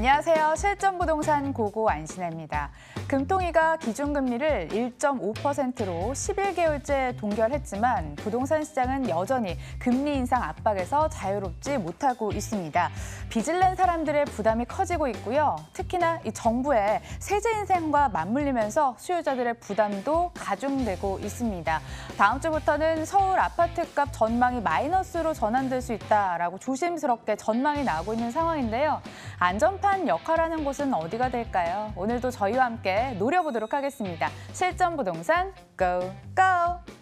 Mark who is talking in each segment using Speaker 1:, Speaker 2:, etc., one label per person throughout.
Speaker 1: 안녕하세요. 실전부동산 고고 안신혜입니다. 금통위가 기준금리를 1.5%로 11개월째 동결했지만 부동산 시장은 여전히 금리 인상 압박에서 자유롭지 못하고 있습니다. 빚을 낸 사람들의 부담이 커지고 있고요. 특히나 이 정부의 세제 인상과 맞물리면서 수요자들의 부담도 가중되고 있습니다. 다음 주부터는 서울 아파트값 전망이 마이너스로 전환될 수 있다라고 조심스럽게 전망이 나오고 있는 상황인데요. 안전판 역할하는 곳은 어디가 될까요? 오늘도 저희와 함께 노려보도록 하겠습니다. 실전부동산 고! 고!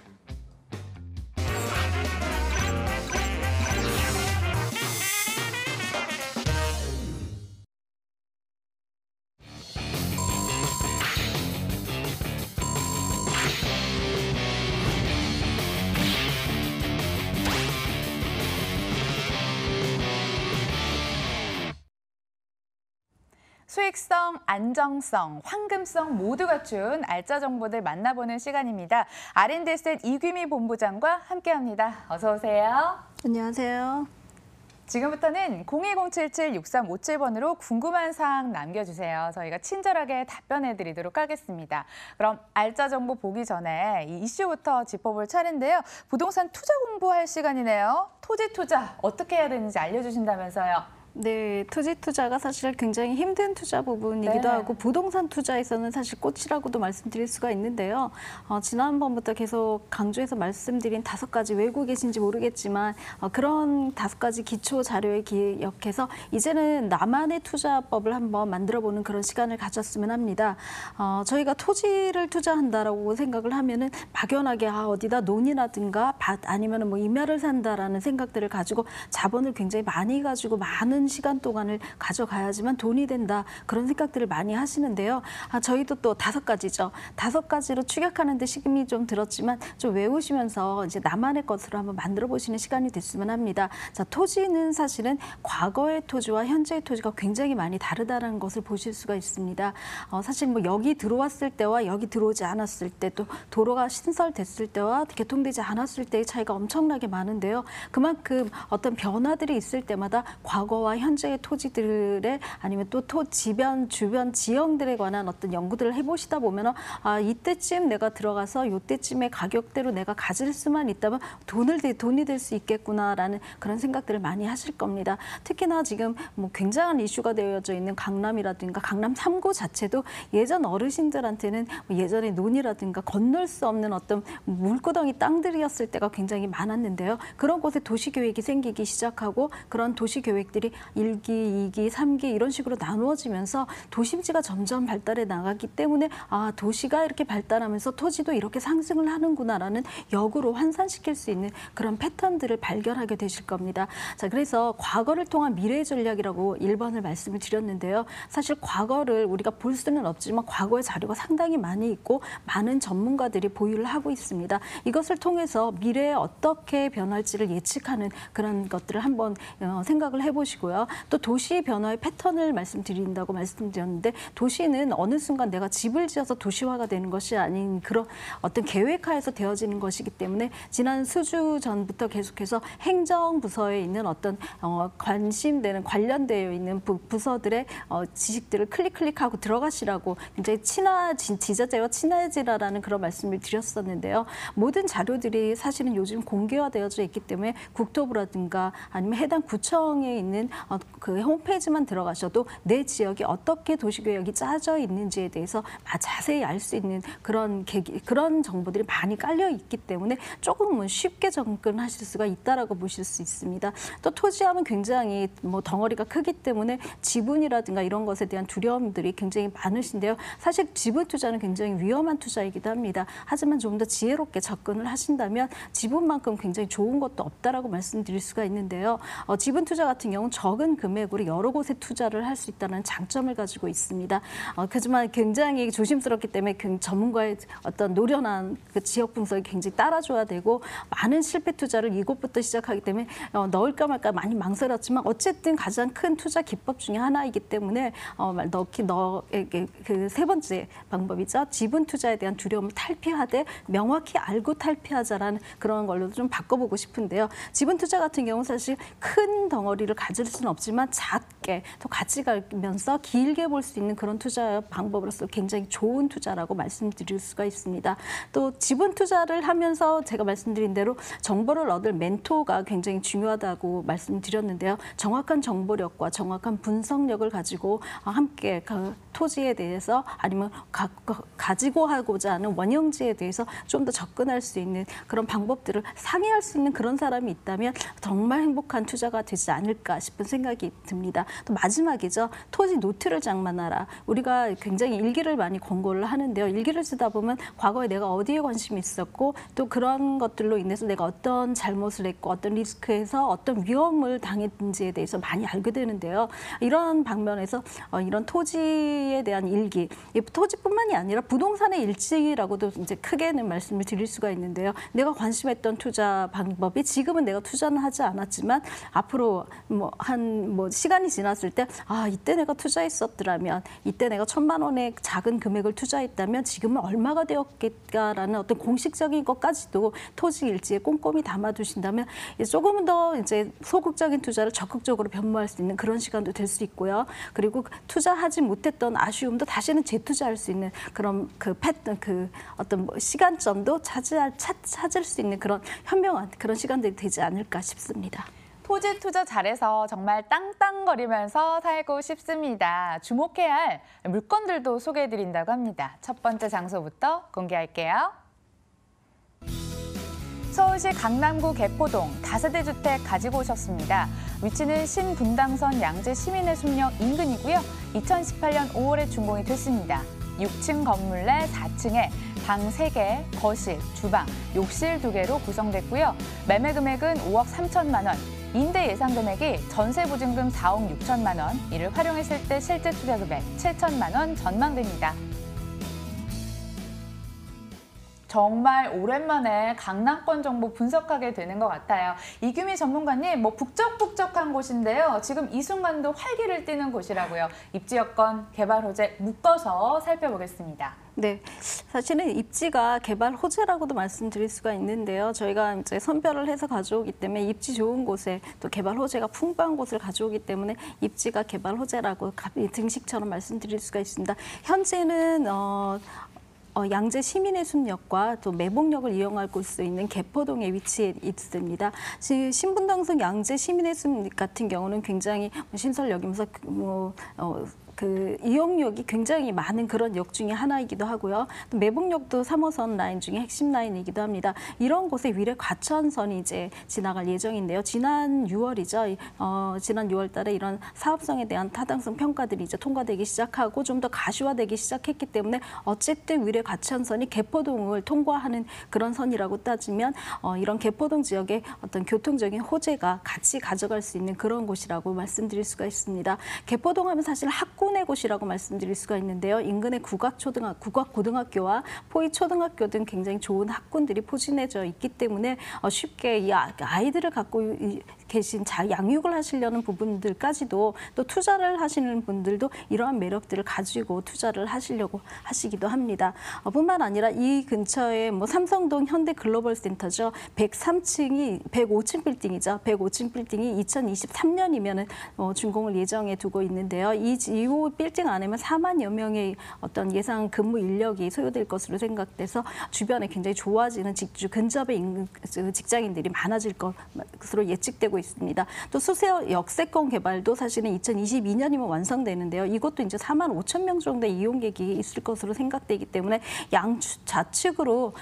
Speaker 1: 수익성, 안정성, 황금성 모두 갖춘 알짜 정보들 만나보는 시간입니다. R&D셋 이규미 본부장과 함께합니다. 어서 오세요.
Speaker 2: 안녕하세요.
Speaker 1: 지금부터는 01077-6357번으로 궁금한 사항 남겨주세요. 저희가 친절하게 답변해드리도록 하겠습니다. 그럼 알짜 정보 보기 전에 이 이슈부터 짚어볼 차례인데요. 부동산 투자 공부할 시간이네요. 토지 투자 어떻게 해야 되는지 알려주신다면서요.
Speaker 2: 네, 토지 투자가 사실 굉장히 힘든 투자 부분이기도 하고 부동산 투자에서는 사실 꽃이라고도 말씀드릴 수가 있는데요. 지난번부터 계속 강조해서 말씀드린 5가지 외고 계신지 모르겠지만 그런 5가지 기초 자료에 기억해서 이제는 나만의 투자법을 한번 만들어보는 그런 시간을 가졌으면 합니다. 저희가 토지를 투자한다라고 생각을 하면은 막연하게 어디다 논이라든가 밭 아니면 뭐 임야를 산다라는 생각들을 가지고 자본을 굉장히 많이 가지고 많은 시간 동안을 가져가야지만 돈이 된다 그런 생각들을 많이 하시는데요. 저희도 또 5가지죠. 5가지로 추격하는데 시간이 좀 들었지만 좀 외우시면서 이제 나만의 것으로 한번 만들어 보시는 시간이 됐으면 합니다. 자, 토지는 사실은 과거의 토지와 현재의 토지가 굉장히 많이 다르다는 것을 보실 수가 있습니다. 사실 뭐 여기 들어왔을 때와 여기 들어오지 않았을 때 또 도로가 신설됐을 때와 개통되지 않았을 때의 차이가 엄청나게 많은데요. 그만큼 어떤 변화들이 있을 때마다 과거와 현재의 토지들의 아니면 또 주변 지형들에 관한 어떤 연구들을 해보시다 보면 이때쯤 내가 들어가서 이때쯤의 가격대로 내가 가질 수만 있다면 돈이 될 수 있겠구나라는 그런 생각들을 많이 하실 겁니다. 특히나 지금 뭐 굉장한 이슈가 되어져 있는 강남이라든가 강남 3구 자체도 예전 어르신들한테는 예전에 논이라든가 건널 수 없는 어떤 물구덩이 땅들이었을 때가 굉장히 많았는데요. 그런 곳에 도시계획이 생기기 시작하고 그런 도시계획들이 1기, 2기, 3기 이런 식으로 나누어지면서 도심지가 점점 발달해 나가기 때문에 도시가 이렇게 발달하면서 토지도 이렇게 상승을 하는구나라는 역으로 환산시킬 수 있는 그런 패턴들을 발견하게 되실 겁니다. 자, 그래서 과거를 통한 미래 전략이라고 1번을 말씀을 드렸는데요. 사실 과거를 우리가 볼 수는 없지만 과거의 자료가 상당히 많이 있고 많은 전문가들이 보유를 하고 있습니다. 이것을 통해서 미래에 어떻게 변할지를 예측하는 그런 것들을 한번 생각을 해보시고요. 또 도시 변화의 패턴을 말씀드린다고 말씀드렸는데 도시는 어느 순간 내가 집을 지어서 도시화가 되는 것이 아닌 그런 어떤 계획하에서 되어지는 것이기 때문에 지난 수주 전부터 계속해서 행정부서에 있는 어떤 관심되는 관련되어 있는 부서들의 지식들을 클릭하고 들어가시라고 굉장히 지자체와 친해지라라는 그런 말씀을 드렸었는데요. 모든 자료들이 사실은 요즘 공개화되어져 있기 때문에 국토부라든가 아니면 해당 구청에 있는 그 홈페이지만 들어가셔도 내 지역이 어떻게 도시계획이 짜져 있는지에 대해서 자세히 알 수 있는 그런 정보들이 많이 깔려 있기 때문에 조금은 쉽게 접근하실 수가 있다라고 보실 수 있습니다. 또 토지하면 굉장히 뭐 덩어리가 크기 때문에 지분이라든가 이런 것에 대한 두려움들이 굉장히 많으신데요. 사실 지분 투자는 굉장히 위험한 투자이기도 합니다. 하지만 좀 더 지혜롭게 접근을 하신다면 지분만큼 굉장히 좋은 것도 없다라고 말씀드릴 수가 있는데요. 지분 투자 같은 경우는 적은 금액으로 여러 곳에 투자를 할 수 있다는 장점을 가지고 있습니다. 하지만 굉장히 조심스럽기 때문에 전문가의 어떤 노련한 그 지역 분석이 굉장히 따라줘야 되고 많은 실패 투자를 이곳부터 시작하기 때문에 넣을까 말까 많이 망설였지만 어쨌든 가장 큰 투자 기법 중에 하나이기 때문에 그 3번째 방법이죠. 지분 투자에 대한 두려움을 탈피하되 명확히 알고 탈피하자라는 그런 걸로 좀 바꿔보고 싶은데요. 지분 투자 같은 경우 사실 큰 덩어리를 가질 수 수는 없지만 작게 또 같이 가면서 길게 볼 수 있는 그런 투자 방법으로서 굉장히 좋은 투자라고 말씀드릴 수가 있습니다. 또 지분 투자를 하면서 제가 말씀드린 대로 정보를 얻을 멘토가 굉장히 중요하다고 말씀드렸는데요. 정확한 정보력과 정확한 분석력을 가지고 함께 그 토지에 대해서 아니면 가지고 하고자 하는 원형지에 대해서 좀 더 접근할 수 있는 그런 방법들을 상의할 수 있는 그런 사람이 있다면 정말 행복한 투자가 되지 않을까 싶은 생각이 듭니다. 또 마지막이죠. 토지 노트를 장만하라. 우리가 굉장히 일기를 많이 권고를 하는데요. 일기를 쓰다 보면 과거에 내가 어디에 관심이 있었고 또 그런 것들로 인해서 내가 어떤 잘못을 했고 어떤 리스크에서 어떤 위험을 당했는지에 대해서 많이 알게 되는데요. 이런 방면에서 이런 토지에 대한 일기, 토지뿐만이 아니라 부동산의 일지라고도 이제 크게는 말씀을 드릴 수가 있는데요. 내가 관심했던 투자 방법이 지금은 내가 투자는 하지 않았지만 앞으로 시간이 지났을 때 이때 내가 투자했었더라면 이때 내가 1,000만 원의 작은 금액을 투자했다면 지금은 얼마가 되었겠다라는 어떤 공식적인 것까지도 토지 일지에 꼼꼼히 담아두신다면 조금은 더 이제 소극적인 투자를 적극적으로 변모할 수 있는 그런 시간도 될 수 있고요. 그리고 투자하지 못했던 아쉬움도 다시는 재투자할 수 있는 그런 어떤 시간점도 찾을 수 있는 그런 현명한 그런 시간들이 되지 않을까 싶습니다.
Speaker 1: 토지 투자 잘해서 정말 땅땅거리면서 살고 싶습니다. 주목해야 할 물건들도 소개해드린다고 합니다. 첫 번째 장소부터 공개할게요. 서울시 강남구 개포동 다세대 주택 가지고 오셨습니다. 위치는 신분당선 양재 시민의 숲역 인근이고요. 2018년 5월에 준공이 됐습니다. 6층 건물 내 4층에 방 3개, 거실, 주방, 욕실 2개로 구성됐고요. 매매 금액은 5억 3천만 원, 임대 예상 금액이 전세 보증금 4억 6천만 원, 이를 활용했을 때 실제 투자 금액 7천만 원 전망됩니다. 정말 오랜만에 강남권 정보 분석하게 되는 것 같아요. 이규미 전문가님, 북적북적한 곳인데요. 지금 이 순간도 활기를 띠는 곳이라고요. 입지 여건, 개발 호재 묶어서 살펴보겠습니다.
Speaker 2: 네, 사실은 입지가 개발 호재라고도 말씀드릴 수가 있는데요. 저희가 이제 선별을 해서 가져오기 때문에 입지 좋은 곳에 또 개발 호재가 풍부한 곳을 가져오기 때문에 입지가 개발 호재라고 등식처럼 말씀드릴 수가 있습니다. 현재는 양재 시민의 숲역과 또 매봉역을 이용할 수 있는 개포동에 위치해 있습니다. 신분당선 양재 시민의 숲 같은 경우는 굉장히 신설역이면서 이용력이 굉장히 많은 그런 역 중에 하나이기도 하고요. 또 매봉역도 3호선 라인 중에 핵심 라인이기도 합니다. 이런 곳에 위례 과천선이 이제 지나갈 예정인데요. 지난 6월이죠. 지난 6월 달에 이런 사업성에 대한 타당성 평가들이 이제 통과되기 시작하고 좀 더 가시화되기 시작했기 때문에 어쨌든 위례 과천선이 개포동을 통과하는 그런 선이라고 따지면 이런 개포동 지역의 어떤 교통적인 호재가 같이 가져갈 수 있는 그런 곳이라고 말씀드릴 수가 있습니다. 개포동 하면 사실 학군의 곳이라고 말씀드릴 수가 있는데요. 인근의 국악고등학교와 포이초등학교 등 굉장히 좋은 학군들이 포진해져 있기 때문에 쉽게 이 아이들을 갖고 계신 양육을 하시려는 부분들까지도 또 투자를 하시는 분들도 이러한 매력들을 가지고 투자를 하시려고 하시기도 합니다. 뿐만 아니라 이 근처에 삼성동 현대글로벌센터죠. 105층 빌딩이죠. 105층 빌딩이 2023년이면은 준공을 예정해 두고 있는데요. 이 빌딩 안에만 4만여 명의 어떤 예상 근무 인력이 소요될 것으로 생각돼서 주변에 굉장히 좋아지는 근접의 직장인들이 많아질 것으로 예측되고 있습니다. 또 수세역 역세권 개발도 사실은 2022년이면 완성되는데요. 이것도 이제 4만 5천 명 정도의 이용객이 있을 것으로 생각되기 때문에 좌측으로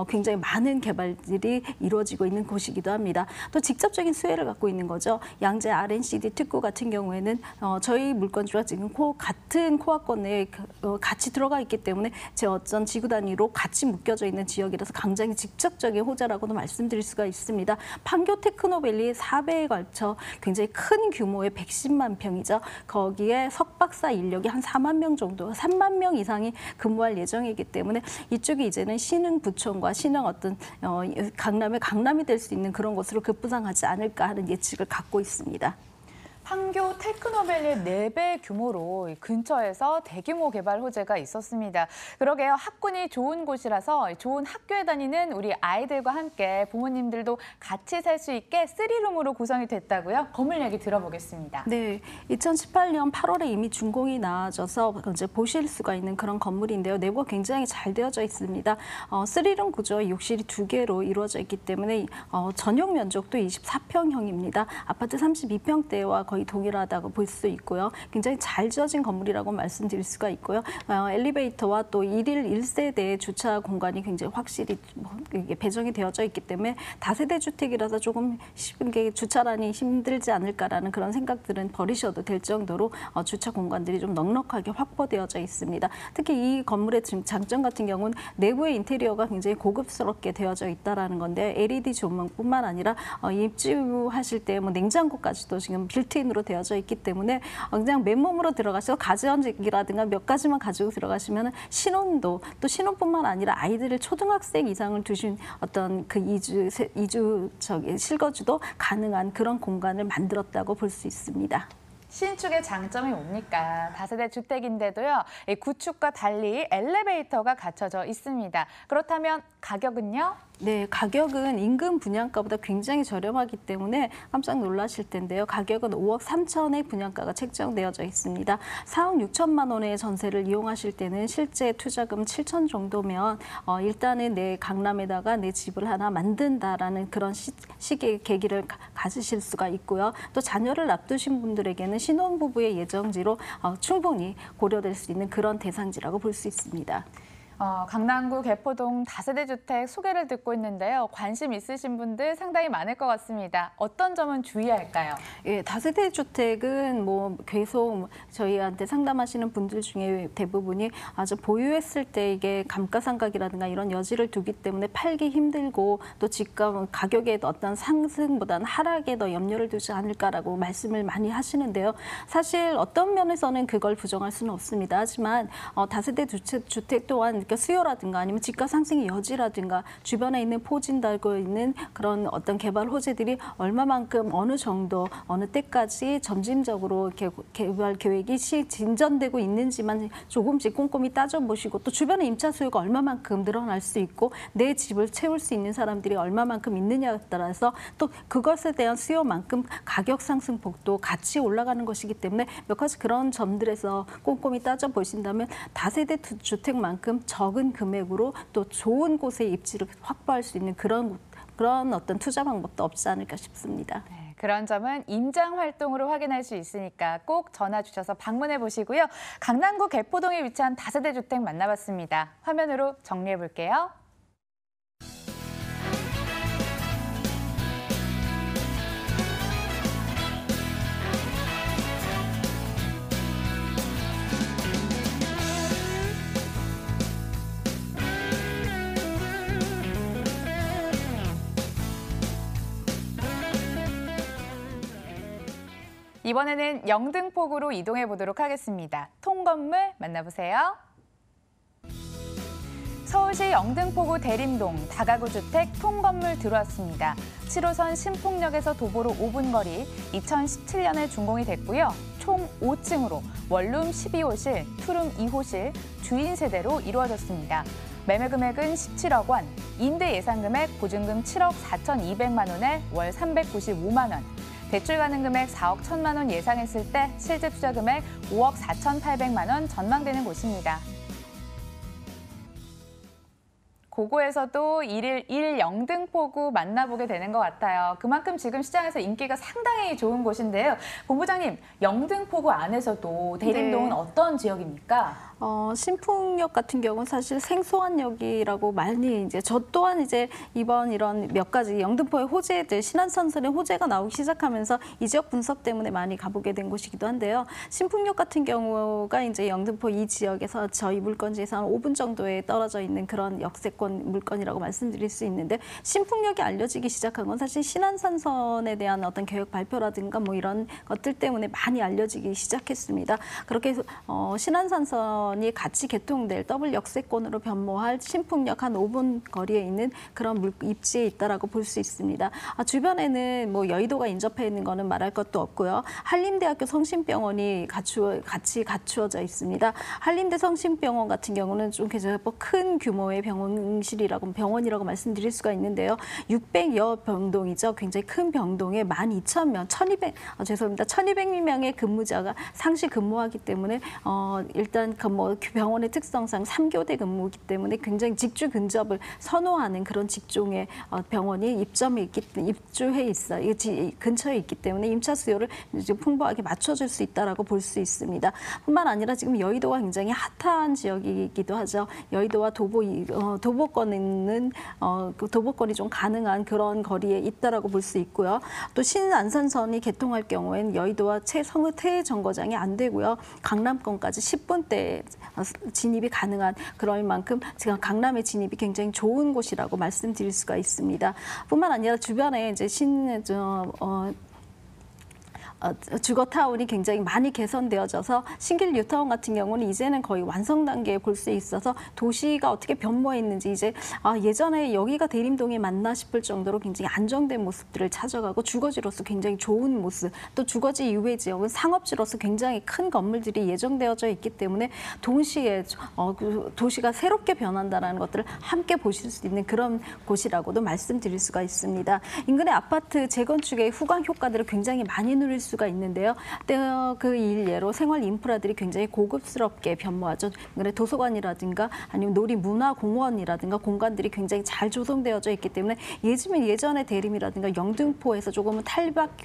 Speaker 2: 굉장히 많은 개발들이 이루어지고 있는 곳이기도 합니다. 또 직접적인 수혜를 갖고 있는 거죠. 양재 RNCD 특구 같은 경우에는 저희 물건주와 지금 같은 코어권 내에 같이 들어가 있기 때문에 제 어떤 지구 단위로 같이 묶여져 있는 지역이라서 굉장히 직접적인 호재라고도 말씀드릴 수가 있습니다. 판교 테크노밸리 4배에 걸쳐 굉장히 큰 규모의 110만 평이죠. 거기에 석박사 인력이 한 4만 명 정도, 3만 명 이상이 근무할 예정이기 때문에 이쪽이 이제는 신흥부촌과 신흥 어떤 강남이 될 수 있는 그런 곳으로 급부상하지 않을까 하는 예측을 갖고 있습니다.
Speaker 1: 판교 테크노밸리의 4배 규모로 이 근처에서 대규모 개발 호재가 있었습니다. 그러게요. 학군이 좋은 곳이라서 좋은 학교에 다니는 우리 아이들과 함께 부모님들도 같이 살 수 있게 3룸으로 구성이 됐다고요? 건물 얘기 들어보겠습니다.
Speaker 2: 네, 2018년 8월에 이미 준공이 나아져서 이제 보실 수가 있는 그런 건물인데요. 내부가 굉장히 잘 되어져 있습니다. 3룸 구조의 욕실이 2개로 이루어져 있기 때문에 전용 면적도 24평형입니다. 아파트 32평대와 거의 동일하다고 볼 수 있고요. 굉장히 잘 지어진 건물이라고 말씀드릴 수가 있고요. 엘리베이터와 또 1일 1세대 주차 공간이 굉장히 확실히 이게 배정이 되어져 있기 때문에 다세대 주택이라서 조금 주차란이 힘들지 않을까라는 그런 생각들은 버리셔도 될 정도로 주차 공간들이 좀 넉넉하게 확보되어져 있습니다. 특히 이 건물의 장점 같은 경우는 내부의 인테리어가 굉장히 고급스럽게 되어져 있다라는 건데 LED 조명뿐만 아니라 입주하실 때 뭐 냉장고까지도 지금 빌트인으로 되어져 있기 때문에 그냥 맨몸으로 들어가셔서 가전제기라든가 몇 가지만 가지고 들어가시면 신혼도 또 신혼뿐만 아니라 아이들을 초등학생 이상을 두신 어떤 그 이주 실거주도 가능한 그런 공간을 만들었다고 볼 수 있습니다.
Speaker 1: 신축의 장점이 뭡니까? 다세대 주택인데도요, 이 구축과 달리 엘리베이터가 갖춰져 있습니다. 그렇다면 가격은요?
Speaker 2: 네, 가격은 인근 분양가보다 굉장히 저렴하기 때문에 깜짝 놀라실 텐데요. 가격은 5억 3천의 분양가가 책정되어져 있습니다. 4억 6천만 원의 전세를 이용하실 때는 실제 투자금 7천 정도면 일단은 내 강남에다가 내 집을 하나 만든다라는 그런 시기의 계기를 가지실 수가 있고요. 또 자녀를 앞두신 분들에게는 신혼부부의 예정지로 충분히 고려될 수 있는 그런 대상지라고 볼 수 있습니다.
Speaker 1: 강남구 개포동 다세대 주택 소개를 듣고 있는데요. 관심 있으신 분들 상당히 많을 것 같습니다. 어떤 점은 주의할까요?
Speaker 2: 예, 다세대 주택은 뭐 계속 저희한테 상담하시는 분들 중에 대부분이 아주 보유했을 때 이게 감가상각이라든가 이런 여지를 두기 때문에 팔기 힘들고 또 집값 가격의 어떤 상승보다는 하락에 더 염려를 두지 않을까라고 말씀을 많이 하시는데요. 사실 어떤 면에서는 그걸 부정할 수는 없습니다. 하지만 다세대 주택 또한 수요라든가 아니면 집가 상승의 여지라든가 주변에 있는 포진되고 있는 그런 어떤 개발 호재들이 얼마만큼 어느 정도 어느 때까지 점진적으로 이렇게 개발 계획이 진전되고 있는지만 조금씩 꼼꼼히 따져보시고 또 주변의 임차 수요가 얼마만큼 늘어날 수 있고 내 집을 채울 수 있는 사람들이 얼마만큼 있느냐에 따라서 또 그것에 대한 수요만큼 가격 상승폭도 같이 올라가는 것이기 때문에 몇 가지 그런 점들에서 꼼꼼히 따져보신다면 다세대 주택만큼 적은 금액으로 또 좋은 곳에 입지를 확보할 수 있는 그런 어떤 투자 방법도 없지 않을까 싶습니다.
Speaker 1: 네, 그런 점은 임장 활동으로 확인할 수 있으니까 꼭 전화 주셔서 방문해 보시고요. 강남구 개포동에 위치한 다세대 주택 만나봤습니다. 화면으로 정리해 볼게요. 이번에는 영등포구로 이동해 보도록 하겠습니다. 통건물 만나보세요. 서울시 영등포구 대림동 다가구 주택 통건물 들어왔습니다. 7호선 신풍역에서 도보로 5분 거리, 2017년에 준공이 됐고요. 총 5층으로 원룸 12호실, 투룸 2호실, 주인 세대로 이루어졌습니다. 매매 금액은 17억 원, 임대 예상 금액 보증금 7억 4,200만 원에 월 395만 원. 대출 가능 금액 4억 1천만 원 예상했을 때 실제 투자 금액 5억 4,800만 원 전망되는 곳입니다. 고고에서도 1 영등포구 만나보게 되는 것 같아요. 그만큼 지금 시장에서 인기가 상당히 좋은 곳인데요. 본부장님, 영등포구 안에서도 대림동은
Speaker 2: 네.
Speaker 1: 어떤 지역입니까?
Speaker 2: 신풍역 같은 경우는 사실 생소한 역이라고 많이 저 또한 이번 이런 몇 가지 영등포의 호재들, 신안선선의 호재가 나오기 시작하면서 이 지역 분석 때문에 많이 가보게 된 곳이기도 한데요. 신풍역 같은 경우가 영등포 이 지역에서 저희 물건지에서 한 5분 정도에 떨어져 있는 그런 역세권 물건이라고 말씀드릴 수 있는데 신풍역이 알려지기 시작한 건 사실 신안선선에 대한 어떤 계획 발표라든가 뭐 이런 것들 때문에 많이 알려지기 시작했습니다. 그렇게 해서 신안선선 신한산선이 같이 개통될 더블 역세권으로 변모할 신풍역 한 5분 거리에 있는 그런 입지에 있다라고 볼 수 있습니다. 주변에는 뭐 여의도가 인접해 있는 거는 말할 것도 없고요. 한림대학교 성심병원이 같이 갖추어져 있습니다. 한림대 성심병원 같은 경우는 좀 큰 규모의 병원이라고 말씀드릴 수가 있는데요. 600여 병동이죠. 굉장히 큰 병동에 12,000명, 1,200명의 근무자가 상시 근무하기 때문에 일단 병원의 특성상 3교대 근무이기 때문에 굉장히 직주 근접을 선호하는 그런 직종의 병원이 근처에 있기 때문에 임차 수요를 이제 풍부하게 맞춰줄 수 있다라고 볼 수 있습니다. 뿐만 아니라 지금 여의도가 굉장히 핫한 지역이기도 하죠. 여의도와 도보권이 좀 가능한 그런 거리에 있다라고 볼 수 있고요. 또 신안산선이 개통할 경우에는 여의도와 최 정거장이 안 되고요. 강남권까지 10분대 진입이 가능한 그럴 만큼 지금 강남의 진입이 굉장히 좋은 곳이라고 말씀드릴 수가 있습니다. 뿐만 아니라 주변에 이제 주거타운이 굉장히 많이 개선되어져서 신길 뉴타운 같은 경우는 이제는 거의 완성 단계에 볼 수 있어서 도시가 어떻게 변모했는지 이제 예전에 여기가 대림동에 맞나 싶을 정도로 굉장히 안정된 모습들을 찾아가고 주거지로서 굉장히 좋은 모습, 또 주거지 이외 지역은 상업지로서 굉장히 큰 건물들이 예정되어져 있기 때문에 동시에 도시가 새롭게 변한다는 것들을 함께 보실 수 있는 그런 곳이라고도 말씀드릴 수가 있습니다. 인근의 아파트 재건축의 후광 효과들을 굉장히 많이 누릴 수가 있는데요. 그 일례로 생활 인프라들이 굉장히 고급스럽게 변모하죠. 도서관이라든가 아니면 놀이문화공원이라든가 공간들이 굉장히 잘 조성되어져 있기 때문에 예전의 대림이라든가 영등포에서 조금은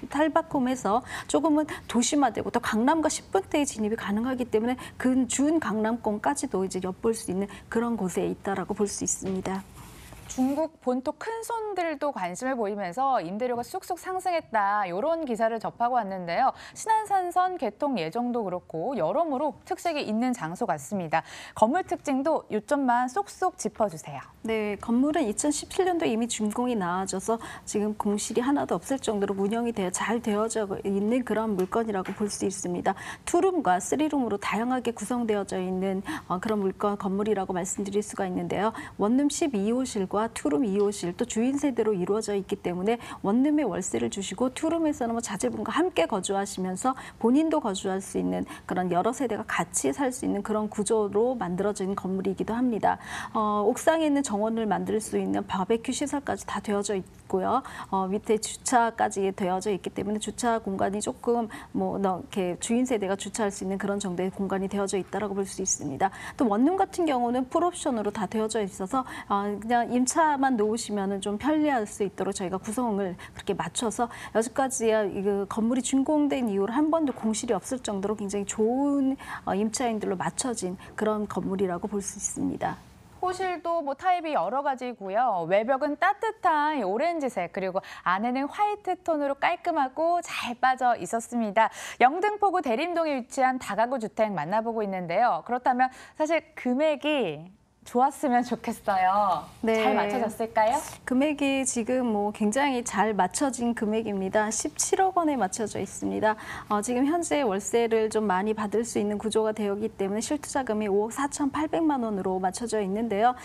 Speaker 2: 탈바꿈해서 조금은 도심화되고 또 강남과 10분대의 진입이 가능하기 때문에 준 강남권까지도 이제 엿볼 수 있는 그런 곳에 있다라고 볼 수 있습니다.
Speaker 1: 중국 본토 큰 손들도 관심을 보이면서 임대료가 쑥쑥 상승했다, 이런 기사를 접하고 왔는데요. 신안산선 개통 예정도 그렇고 여러모로 특색이 있는 장소 같습니다. 건물 특징도 요점만 쏙쏙 짚어주세요.
Speaker 2: 네, 건물은 2017년도에 이미 준공이 나와져서 지금 공실이 하나도 없을 정도로 운영이 잘 되어져 있는 그런 물건이라고 볼 수 있습니다. 투룸과 쓰리룸으로 다양하게 구성되어져 있는 그런 건물이라고 말씀드릴 수가 있는데요. 원룸 12호실과 투룸 2호실, 또 주인 세대로 이루어져 있기 때문에 원룸에 월세를 주시고 투룸에서는 자제분과 함께 거주하시면서 본인도 거주할 수 있는 그런 여러 세대가 같이 살 수 있는 그런 구조로 만들어진 건물이기도 합니다. 옥상에 있는 정원을 만들 수 있는 바베큐 시설까지 다 되어져 있고요. 밑에 주차까지 되어져 있기 때문에 주차 공간이 조금 이렇게 주인 세대가 주차할 수 있는 그런 정도의 공간이 되어져 있다라고 볼 수 있습니다. 또 원룸 같은 경우는 풀옵션으로 다 되어져 있어서 그냥 임차만 놓으시면 좀 편리할 수 있도록 저희가 구성을 그렇게 맞춰서 여기까지 건물이 준공된 이후로 한 번도 공실이 없을 정도로 굉장히 좋은 임차인들로 맞춰진 그런 건물이라고 볼 수 있습니다.
Speaker 1: 호실도 타입이 여러 가지고요. 외벽은 따뜻한 오렌지색, 그리고 안에는 화이트 톤으로 깔끔하고 잘 빠져 있었습니다. 영등포구 대림동에 위치한 다가구 주택 만나보고 있는데요. 그렇다면 사실 금액이 좋았으면 좋겠어요.
Speaker 2: 네.
Speaker 1: 잘 맞춰졌을까요?
Speaker 2: 금액이 지금 굉장히 잘 맞춰진 금액입니다. 17억 원에 맞춰져 있습니다. 지금 현재 월세를 좀 많이 받을 수 있는 구조가 되었기 때문에 실투자금이 5억 4,800만 원으로 맞춰져 있는데요.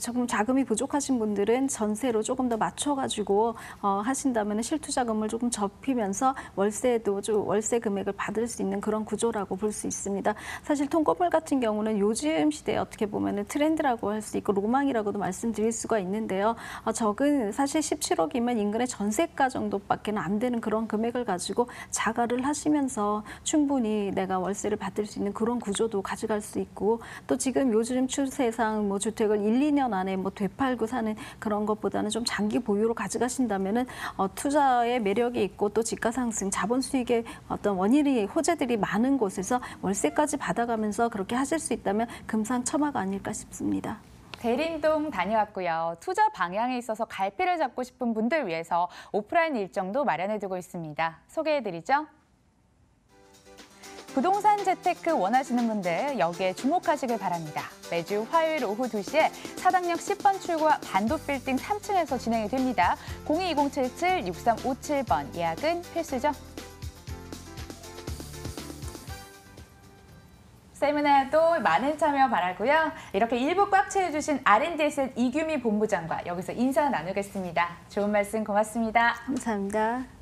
Speaker 2: 조금 자금이 부족하신 분들은 전세로 조금 더 맞춰가지고 하신다면 실투자금을 조금 접히면서 월세 금액을 받을 수 있는 그런 구조라고 볼 수 있습니다. 사실 통건물 같은 경우는 요즘 시대에 어떻게 보면 트렌드 라고 할 수 있고 로망이라고도 말씀드릴 수가 있는데요. 적은 사실 17억이면 인근의 전세가 정도밖에 안 되는 그런 금액을 가지고 자가를 하시면서 충분히 내가 월세를 받을 수 있는 그런 구조도 가져갈 수 있고, 또 지금 요즘 추세상 주택을 1, 2년 안에 되팔고 사는 그런 것보다는 좀 장기 보유로 가져가신다면은 투자의 매력이 있고 또 집가 상승, 자본 수익의 어떤 호재들이 많은 곳에서 월세까지 받아가면서 그렇게 하실 수 있다면 금상첨화가 아닐까 싶습니다.
Speaker 1: 대림동 다녀왔고요. 투자 방향에 있어서 갈피를 잡고 싶은 분들 위해서 오프라인 일정도 마련해두고 있습니다. 소개해드리죠. 부동산 재테크 원하시는 분들 여기에 주목하시길 바랍니다. 매주 화요일 오후 2시에 사당역 10번 출구와 반도빌딩 3층에서 진행이 됩니다. 022077-6357번 예약은 필수죠. 세미나도 많은 참여 바라고요. 이렇게 1부 꽉 채워주신 R&D에셋 이규미 본부장과 여기서 인사 나누겠습니다. 좋은 말씀 고맙습니다.
Speaker 2: 감사합니다.